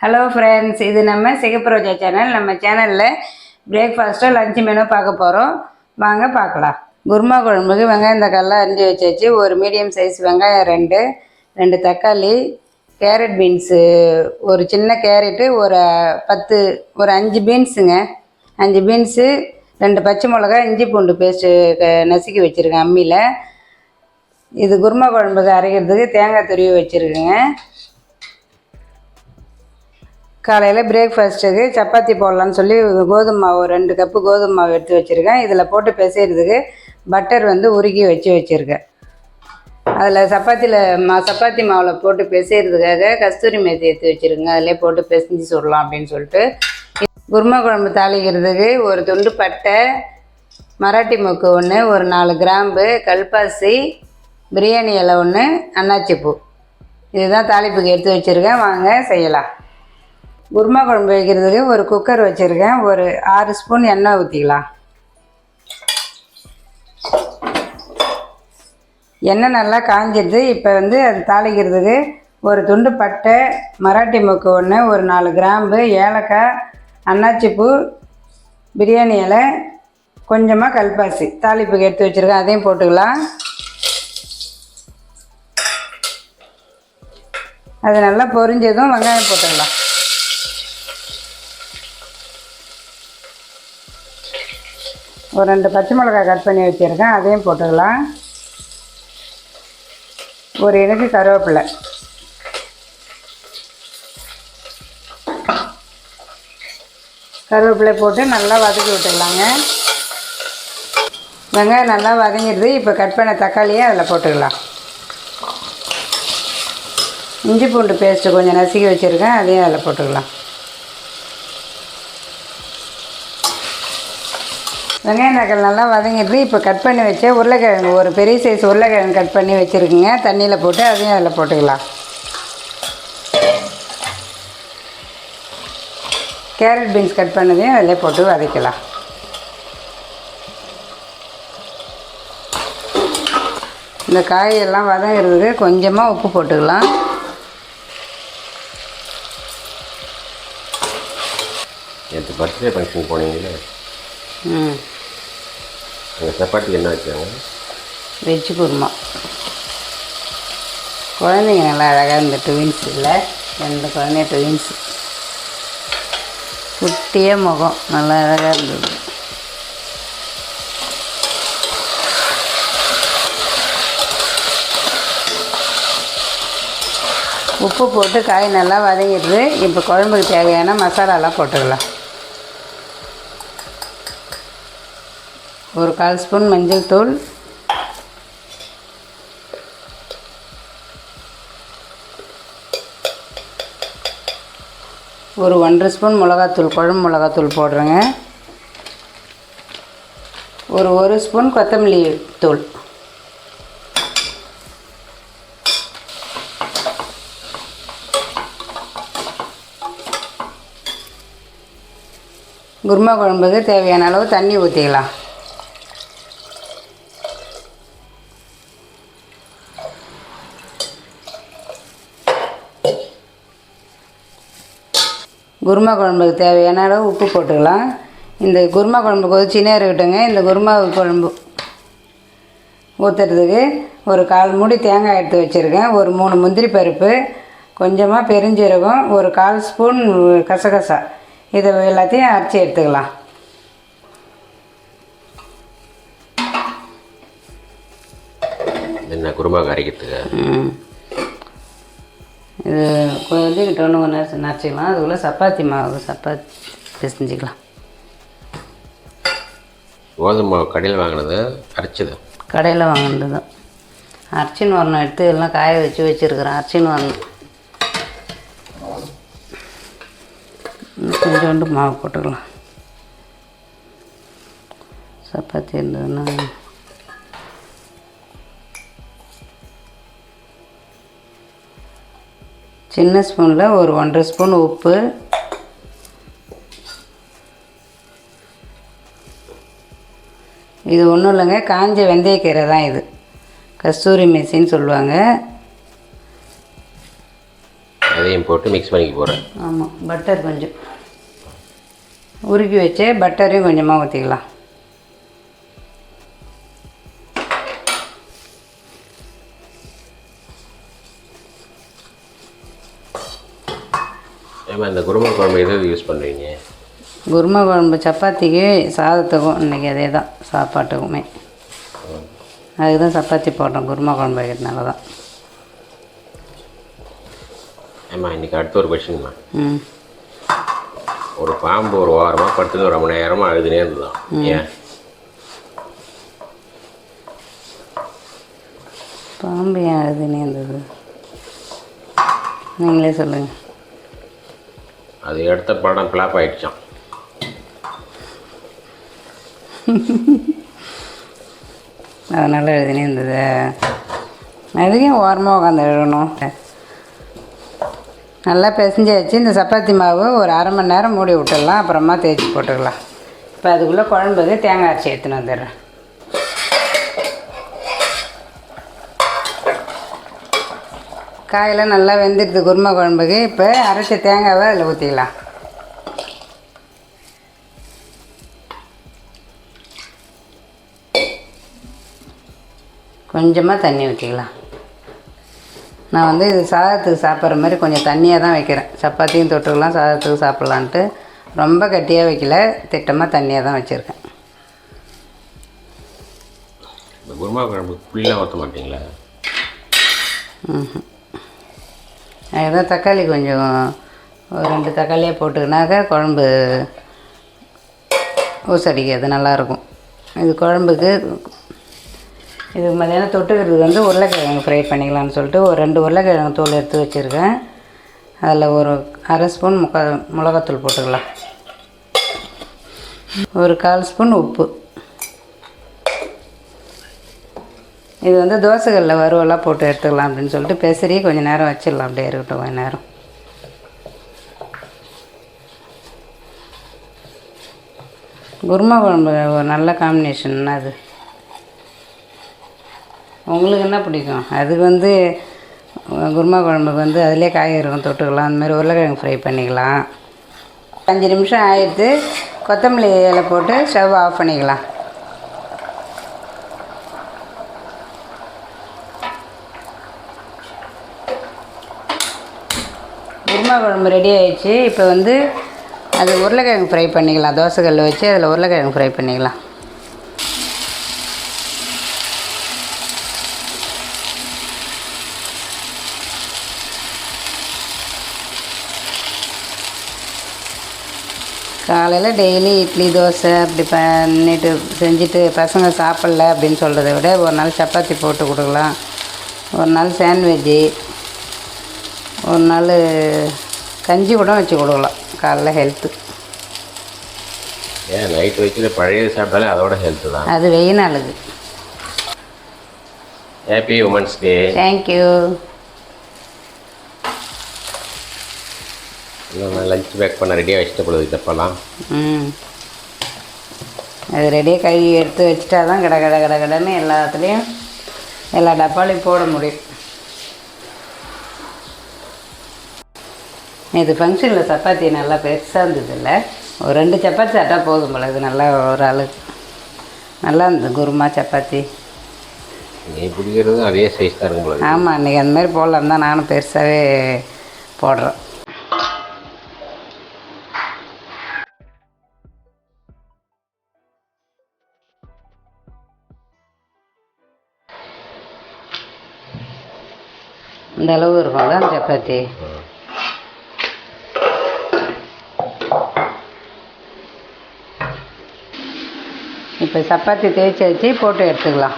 Hello friends, இது நம்ம சிகப்பு ரோஜா சேனல். நம்ம சேனலில் பிரேக்ஃபாஸ்ட்டோ லஞ்சு மெனு பார்க்க போகிறோம். வாங்க பார்க்கலாம். குருமா குழம்புக்கு வெங்காயம் தக்காளிலாம் அரிஞ்சு வச்சாச்சு. ஒரு மீடியம் சைஸ் வெங்காயம் ரெண்டு தக்காளி, கேரட் பீன்ஸு ஒரு சின்ன கேரட்டு, ஒரு 5 பீன்ஸுங்க, 5 பீன்ஸு, 2 பச்சை மிளகா, இஞ்சி பூண்டு பேஸ்ட்டு நசுக்கி வச்சுருக்கேன் அம்மியில். இது குருமா குழம்புக்கு அரைக்கிறதுக்கு தேங்காய் துருவி வச்சுருக்குங்க. காலையில் பிரேக்ஃபாஸ்ட்டுக்கு சப்பாத்தி போடலான்னு சொல்லி கோதுமை மாவு 2 கப்பு கோதுமை மாவு எடுத்து வச்சுருக்கேன். இதில் போட்டு பிசைகிறதுக்கு பட்டர் உருக்கி வச்சுருக்கேன். அதில் சப்பாத்தி மாவில் போட்டு பிசைகிறதுக்காக கஸ்தூரி மேத்தி எடுத்து வச்சுருக்கேங்க. அதிலே போட்டு பிசைஞ்சு சுடலாம் அப்படின்னு சொல்லிட்டு. குருமா குழம்பு தாளிக்கிறதுக்கு ஒரு துண்டு பட்டை, மராட்டி மொக்கு 1, ஒரு 4 கிராம்பு, கல்பாசி, பிரியாணி இலை 1, அன்னாச்சிப்பூ, இதுதான் தாளிப்புக்கு எடுத்து வச்சுருக்கேன். வாங்க செய்யலாம். குருமா குழம்பு வைக்கிறதுக்கு ஒரு குக்கர் வச்சுருக்கேன். ஒரு 6 ஸ்பூன் எண்ணெய் ஊற்றிக்கலாம். எண்ணெய் நல்லா காஞ்சிடுது. இப்போ அது தாளிக்கிறதுக்கு ஒரு துண்டு பட்டை, மராட்டி மொக்கு 1, ஒரு 4 கிராம்பு, ஏலக்காய், அன்னாச்சிப்பூ, பிரியாணி இலை, கொஞ்சமாக கல்பாசி தாளிப்புக்கு எடுத்து வச்சுருக்கேன். அதையும் போட்டுக்கலாம். அது நல்லா பொரிஞ்சதும் வெங்காயம் போட்டுக்கலாம். ஒரு 2 பச்சை மிளகாய் கட் பண்ணி வச்சுருக்கேன். அதையும் போட்டுக்கலாம். ஒரு இனுக்கு கருவேப்பிலை, போட்டு நல்லா வதக்கி விட்டுக்கலாங்க. வெங்காயம் நல்லா வதங்கிடுது. இப்போ கட் பண்ண தக்காளியை அதில் போட்டுக்கலாம். இஞ்சி பூண்டு பேஸ்ட்டு கொஞ்சம் நசுக்கி வச்சுருக்கேன். அதையும் அதில் போட்டுக்கலாம். வெங்காயம் தக்காளி நல்லா வதங்கிடுது. இப்போ கட் பண்ணி வச்ச உருளைக்கிழங்கு, ஒரு பெரிய சைஸ் உருளைக்கிழங்கு கட் பண்ணி வச்சுருக்குங்க. தண்ணியில் போட்டு அதையும் அதில் போட்டுக்கலாம். கேரட் பீன்ஸ் கட் பண்ணதையும் அதில் போட்டு வதக்கலாம். இந்த காயெல்லாம் வதங்கிறதுக்கு கொஞ்சமாக உப்பு போட்டுக்கலாம். நேற்று பர்த்டே ஃபங்க்ஷன் போனீங்களே, சப்பாத்தி என்ன வச்சாங்க? வெஜ்ஜு குருமா. குழந்தைங்க நல்லா அழகாக இருந்த ட்வின்ஸ் இல்லை, 2 குழந்தைய ட்வின்ஸ். குட்டிய முகம் நல்லா அழகாக இருந்தது. உப்பு போட்டு காய் நல்லா வதங்கிடுது. இப்போ குழம்புக்கு தேவையான மசாலாலாம் போட்டுக்கலாம். ஒரு 1/4 ஸ்பூன் மஞ்சள் தூள், ஒரு 1/2 ஸ்பூன் மிளகாத்தூள், குழம்பு மிளகாத்தூள் போடுறேங்க. ஒரு 1 ஸ்பூன் கொத்தமல்லி தூள், குருமா குழம்புக்கு தேவையான அளவு தண்ணி ஊற்றிக்கலாம். குருமா குழம்புக்கு தேவையான அளவு உப்பு போட்டுக்கலாம். இந்த குருமா குழம்பு கொதிச்சினே இருக்கட்டுங்க. இந்த குருமா குழம்பு ஊற்றுறதுக்கு ஒரு 1/4 மூடி தேங்காய் எடுத்து வச்சுருக்கேன். ஒரு 3 முந்திரி பருப்பு, கொஞ்சமாக பெருஞ்சீரகம், ஒரு 1/4 ஸ்பூன் கசகசா, இதை எல்லாத்தையும் அரைச்சி எடுத்துக்கலாம். என்ன குருமா அரைக்கிறதுக்கு இது கொஞ்சம் நேரம் நரைச்சிக்கலாம். அதுக்குள்ளே சப்பாத்தி பிசைஞ்சிக்கலாம். கோதுமை மாவு கடையில் வாங்கினது, அரைச்சது? கடையில் வாங்கினது தான். அரைச்சின்னு வரணும். எடுத்து எல்லாம் காய வச்சுருக்கிறேன். அரைச்சின்னு வரணும். கொஞ்சோண்டு மாவு போட்டுக்கலாம். சப்பாத்தி இருந்ததுன்னா சின்ன ஸ்பூனில் ஒரு 1/2 ஸ்பூன் உப்பு, இது ஒன்றும் இல்லைங்க, காஞ்ச வெந்தயக்கீரை தான். இது கஸ்தூரி மேசின்னு சொல்லுவாங்க. அதையும் பட்டரையும் போட்டு மிக்ஸ் பண்ணிக்க போகிறேன். ஆமாம், பட்டர் கொஞ்சம் உருக்கி வச்சு பட்டரையும் கொஞ்சமாக ஊற்றிக்கலாம். ஏமா இந்த குருமா குழம்பு எது யூஸ் பண்ணுறீங்க? குருமா குழம்பு சப்பாத்திக்கு சாதத்துக்கும் இன்றைக்கி அதே தான், சாப்பாட்டுக்குமே அதுக்கு தான் சப்பாத்தி போட்டோம். குருமா குழம்பு வைக்கிறதுனால தான். ஏம்மா இன்றைக்கி அடுத்த ஒரு கொஷின்மா. ஒரு பாம்பு ஒரு வாரமாக படுத்துன்னு ஒரு மணி நேரமாக அழுதுனே இருந்துதான். ஏன் பாம்பு ஏன் அழுதுனே இருந்தது நீங்களே சொல்லுங்கள். அது எடுத்த படம் ஃப்ளாப் ஆகிடுச்சான். அதனால் எழுதினே இருந்தது. அதுக்கும் ஓரமாக உட்காந்து எழுதணும். நல்லா பிசைஞ்சு வச்சு இந்த சப்பாத்தி மாவு ஒரு அரை மணி நேரம் மூடி விட்டுடலாம். அப்புறமா தேய்ச்சி போட்டுக்கலாம். இப்போ அதுக்குள்ளே குழம்புக்கு தேங்காய் அரைச்சி எடுத்துன்னு வந்துடுறேன். காயெல்லாம் நல்லா வெந்துடுது குருமா குழம்புக்கு. இப்போ அரைச்ச தேங்காவை அதில் ஊற்றிக்கலாம். கொஞ்சமாக தண்ணி ஊற்றிக்கலாம். நான் வந்து இது சாதத்துக்கு சாப்பிட்ற மாதிரி கொஞ்சம் தண்ணியாக தான் வைக்கிறேன். சப்பாத்தியும் தொட்டுக்கலாம், சாதத்துக்கு சாப்பிட்லான்ட்டு ரொம்ப கட்டியாக வைக்கல, திட்டமாக தண்ணியாக தான் வச்சுருக்கேன். இந்த குருமா குழம்பு ஃபுல்லாக ஊற்ற மாட்டிங்களா? அதுதான் தக்காளி கொஞ்சம் ஒரு 2 தக்காளியாக போட்டுக்கினாக்கா குழம்பு ஊசடிக்காது, நல்லாயிருக்கும். இது குழம்புக்கு இது மதியானம் தொட்டுக்கிறதுக்கு வந்து உருளைக்கிழங்கு ஃப்ரை பண்ணிக்கலாம்னு சொல்லிட்டு ஒரு 2 உருளைக்கிழங்கு தூள் எடுத்து வச்சுருக்கேன். அதில் ஒரு அரை ஸ்பூன் மிளகாத்தூள் போட்டுக்கலாம். ஒரு 1/4 ஸ்பூன் உப்பு. இது வந்து தோசைகளில் வறுவலாக போட்டு எடுத்துக்கலாம் அப்படின்னு சொல்லிட்டு பெசரி கொஞ்சம் நேரம் வச்சிடலாம். அப்படியே இருக்கட்டும் கொஞ்சம் நேரம். குருமா குழம்பு ஒரு நல்ல காம்பினேஷன். அது உங்களுக்கு என்ன பிடிக்கும்? அதுக்கு வந்து குருமா குழம்புக்கு வந்து அதிலே காய் இருக்கும், தொட்டுக்கலாம். அந்த மாதிரி உருளைக்கிழங்கு ஃப்ரை பண்ணிக்கலாம். 5 நிமிஷம் ஆகிடுது. கொத்தமல்லி இலை போட்டு ஸ்டவ் ஆஃப் பண்ணிக்கலாம். குருமா குழம்பு ரெடி ஆகிடுச்சு. இப்போ வந்து அது உருளைக்கிழங்கு ஃப்ரை பண்ணிக்கலாம். தோசைக்கல்ல வச்சு அதில் உருளைக்கிழங்கு ஃப்ரை பண்ணிக்கலாம். காலையில் டெய்லி இட்லி தோசை அப்படி பண்ணிட்டு செஞ்சுட்டு பசங்க சாப்பிட்ல அப்படின்னு சொல்கிறத விட ஒரு நாள் சப்பாத்தி போட்டு கொடுக்கலாம், ஒரு நாள் சாண்ட்விட்ஜு, ஒரு நாள் கஞ்சி கூட வச்சு கொடுக்கலாம். காலைல ஹெல்த்து. ஏன் நைட் வைக்கிற பழைய சாப்பிட்டாலே அதோட ஹெல்த்து தான். அது வெயில் நாளுக்கு. Happy women's day. Thank you. Lunch pack பண்ண ரெடியாக வச்சுட்டு பொழுது தப்பலாம். அது ரெடியாக கழுவி எடுத்து வச்சுட்டா தான் கடன்னு எல்லாத்துலேயும் எல்லா டப்பாலையும் போட முடியும். இது ஃபங்க்ஷனில் சப்பாத்தி நல்லா பெருசாக இருந்ததில்ல, ஒரு 2 சப்பாத்தி சாப்பிட்டா போதும் போல. இது நல்லா ஒரு ஆளுக்கு நல்லா இருந்தது குருமா சப்பாத்தி. நீ பிடிக்கிறது அதே சைஸ் தான் இருக்கும் போல. ஆமாம், இன்றைக்கி அந்த மாதிரி போடலாம் தான் நானும் பெருசாகவே போடுறேன். இந்த அளவு இருக்கும் தான் சப்பாத்தி. இப்போ சப்பாத்தி தேய்ச்சி வச்சு போட்டு எடுத்துக்கலாம்.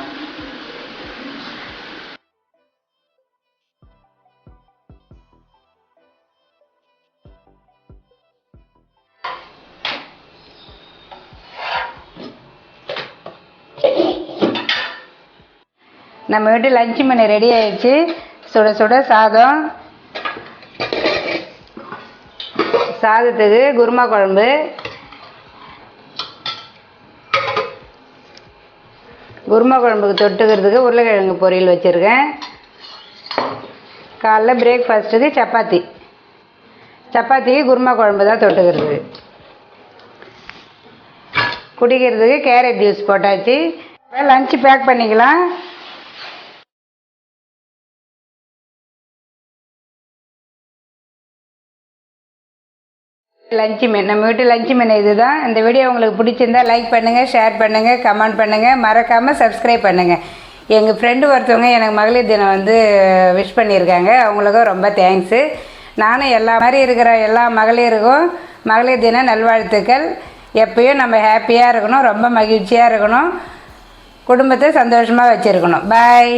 நம்ம வீட்டு லஞ்ச் மெனு ரெடி ஆயிடுச்சு. சுட சுட சாதம், சாதத்துக்கு குருமா குழம்பு, குருமா குழம்புக்கு தொட்டுக்கிறதுக்கு உருளைக்கிழங்கு பொரியல் வச்சுருக்கேன். காலைல பிரேக்ஃபாஸ்ட்டுக்கு சப்பாத்தி. சப்பாத்திக்கு குருமா குழம்பு தான் தொட்டுக்கிறது. குடிக்கிறதுக்கு கேரட் ஜூஸ் போட்டாச்சு. லஞ்சு பேக் பண்ணிக்கலாம். லஞ்சு மெனு, நம்ம வீட்டு லஞ்சு மெனு இது தான். இந்த வீடியோ உங்களுக்கு பிடிச்சிருந்தா லைக் பண்ணுங்கள், ஷேர் பண்ணுங்கள், கமெண்ட் பண்ணுங்கள், மறக்காமல் சப்ஸ்கிரைப் பண்ணுங்கள். எங்கள் ஃப்ரெண்டு ஒருத்தவங்க எனக்கு மகளிர் தினம் வந்து விஷ் பண்ணியிருக்காங்க. அவங்களுக்கும் ரொம்ப தேங்க்ஸு. நானும் எல்லா மாதிரி இருக்கிற எல்லா மகளிருக்கும் மகளிர் தின நல்வாழ்த்துக்கள். எப்பயும் நம்ம ஹாப்பியாக இருக்கணும், ரொம்ப மகிழ்ச்சியாக இருக்கணும், குடும்பத்தை சந்தோஷமாக வச்சுருக்கணும். பாய்.